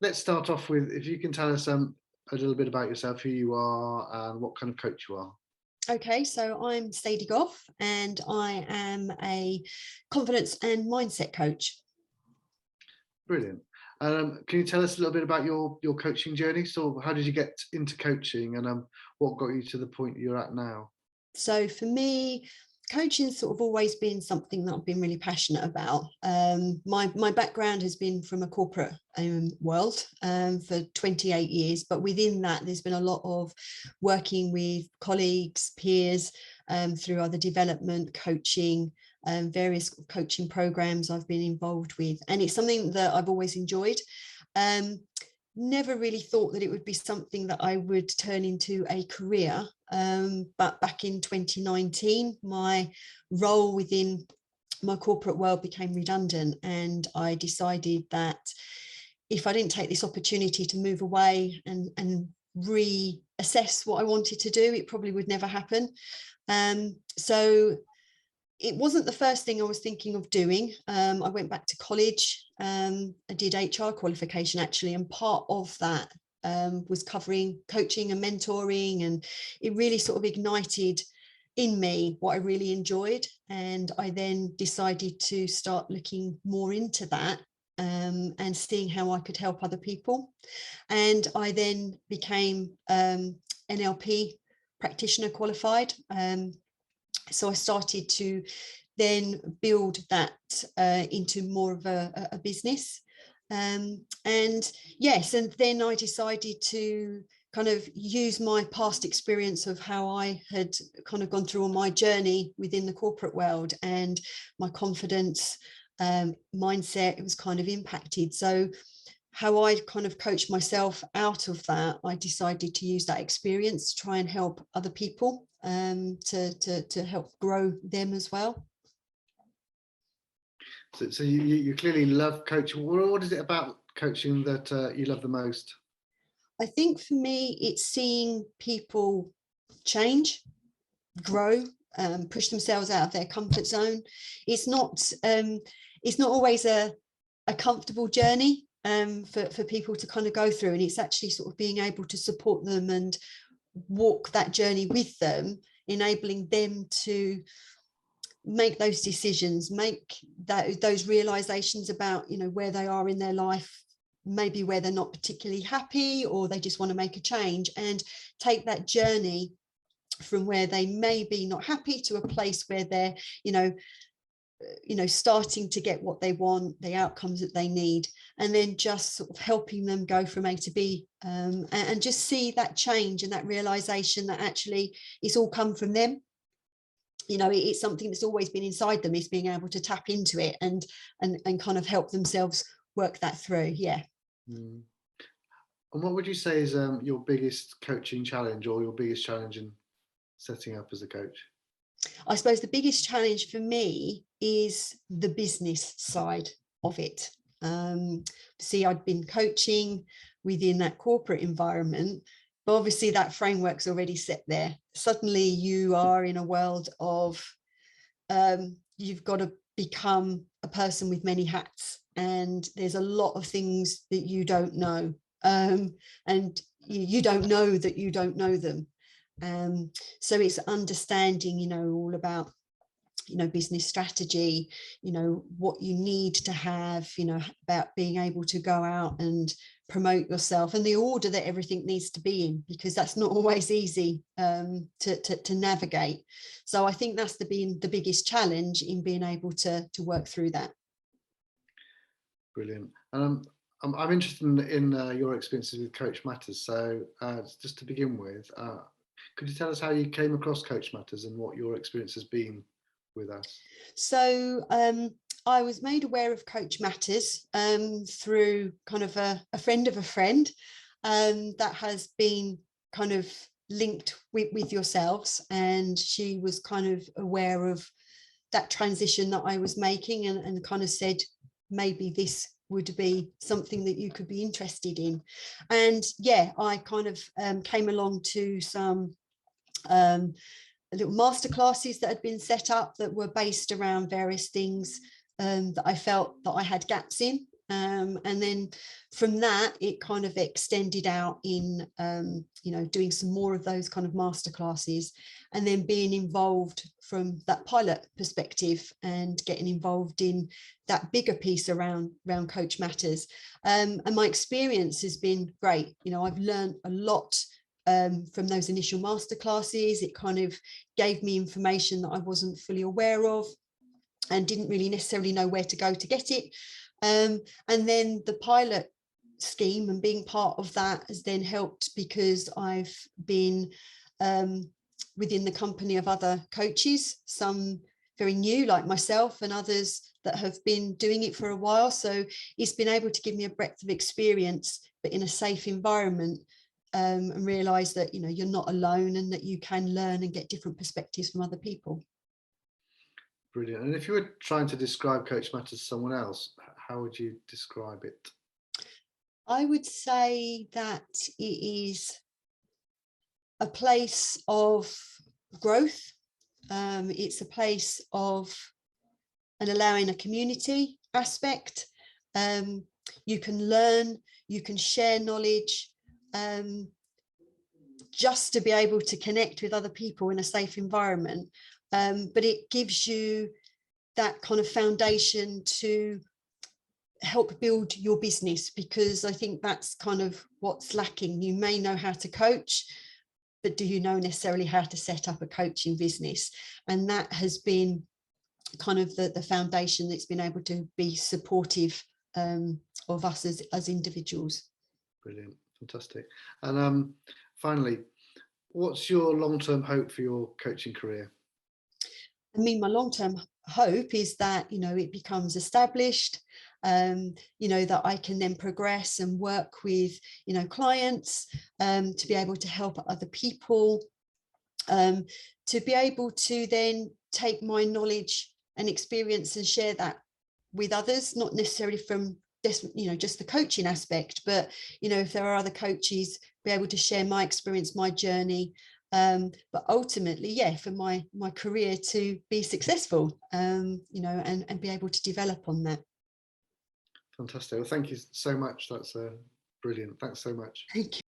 let's start off with, if you can tell us a little bit about yourself, who you are and what kind of coach you are. Okay, so I'm Sadie Gough and I am a confidence and mindset coach. Brilliant. Can you tell us a little bit about your coaching journey? So how did you get into coaching, and what got you to the point you're at now? So for me, coaching's sort of always been something that I've been really passionate about. My background has been from a corporate world for 28 years, but within that, there's been a lot of working with colleagues, peers, through other development, coaching, various coaching programs I've been involved with. And it's something that I've always enjoyed. Um, Never really thought that it would be something that I would turn into a career. But back in 2019, my role within my corporate world became redundant, and I decided that if I didn't take this opportunity to move away and reassess what I wanted to do, it probably would never happen. So it wasn't the first thing I was thinking of doing. I went back to college. I did HR qualification actually, and part of that was covering coaching and mentoring, and it really sort of ignited in me what I really enjoyed. And I then decided to start looking more into that, and seeing how I could help other people. And I then became NLP practitioner qualified. So I started to then build that into more of a business. And yes, and then I decided to kind of use my past experience of how I had kind of gone through on my journey within the corporate world, and my confidence mindset, it was kind of impacted. So how I kind of coached myself out of that, I decided to use that experience to try and help other people, to help grow them as well. So you clearly love coaching. What is it about coaching that you love the most? I think for me, it's seeing people change, grow, push themselves out of their comfort zone. It's not always a comfortable journey for people to kind of go through, and it's actually sort of being able to support them and walk that journey with them, enabling them to make those decisions, make those realizations about, you know, where they are in their life, maybe where they're not particularly happy, or they just want to make a change, and take that journey from where they may be not happy to a place where they're, starting to get what they want, the outcomes that they need, and then just sort of helping them go from A to B, and just see that change and that realization that actually it's all come from them. It's something that's always been inside them. Is being able to tap into it and kind of help themselves work that through. Yeah. And what would you say is your biggest coaching challenge, or your biggest challenge in setting up as a coach? I suppose the biggest challenge for me is the business side of it. See, I'd been coaching within that corporate environment, but obviously that framework's already set there. Suddenly you are in a world of, you've got to become a person with many hats, and there's a lot of things that you don't know, and you don't know that you don't know them. So it's understanding, all about, business strategy, what you need to have, about being able to go out and promote yourself, and the order that everything needs to be in, because that's not always easy to navigate. So I think that's been the biggest challenge in being able to work through that. Brilliant. I'm interested in your experiences with Coach Matters. So just to begin with, could you tell us how you came across Coach Matters and what your experience has been with us? So I was made aware of Coach Matters through kind of a friend of a friend that has been kind of linked with yourselves, and she was kind of aware of that transition that I was making, and kind of said maybe this would be something that you could be interested in. And yeah, I kind of came along to some little masterclasses that had been set up that were based around various things that I felt that I had gaps in. And then from that, it kind of extended out in, doing some more of those kind of masterclasses, and then being involved from that pilot perspective and getting involved in that bigger piece around Coach Matters. And my experience has been great. I've learned a lot from those initial masterclasses. It kind of gave me information that I wasn't fully aware of and didn't really necessarily know where to go to get it. And then the pilot scheme and being part of that has then helped, because I've been within the company of other coaches, some very new like myself and others that have been doing it for a while. So it's been able to give me a breadth of experience, but in a safe environment, and realize that you're not alone and that you can learn and get different perspectives from other people. Brilliant. And if you were trying to describe Coach Matters to someone else, how would you describe it? I would say that it is a place of growth. It's a place of and allowing a community aspect. You can learn, you can share knowledge, just to be able to connect with other people in a safe environment. But it gives you that kind of foundation to help build your business, because I think that's kind of what's lacking. You may know how to coach, but do you know necessarily how to set up a coaching business? And that has been kind of the foundation that's been able to be supportive of us as individuals. Brilliant. Fantastic. And finally, what's your long-term hope for your coaching career? I mean, my long-term hope is that, it becomes established, that I can then progress and work with, clients, to be able to help other people, to be able to then take my knowledge and experience and share that with others, not necessarily from this, just the coaching aspect, but, if there are other coaches, be able to share my experience, my journey, but ultimately, for my career to be successful, and be able to develop on that. Fantastic. Well, thank you so much. That's brilliant. Thanks so much. Thank you.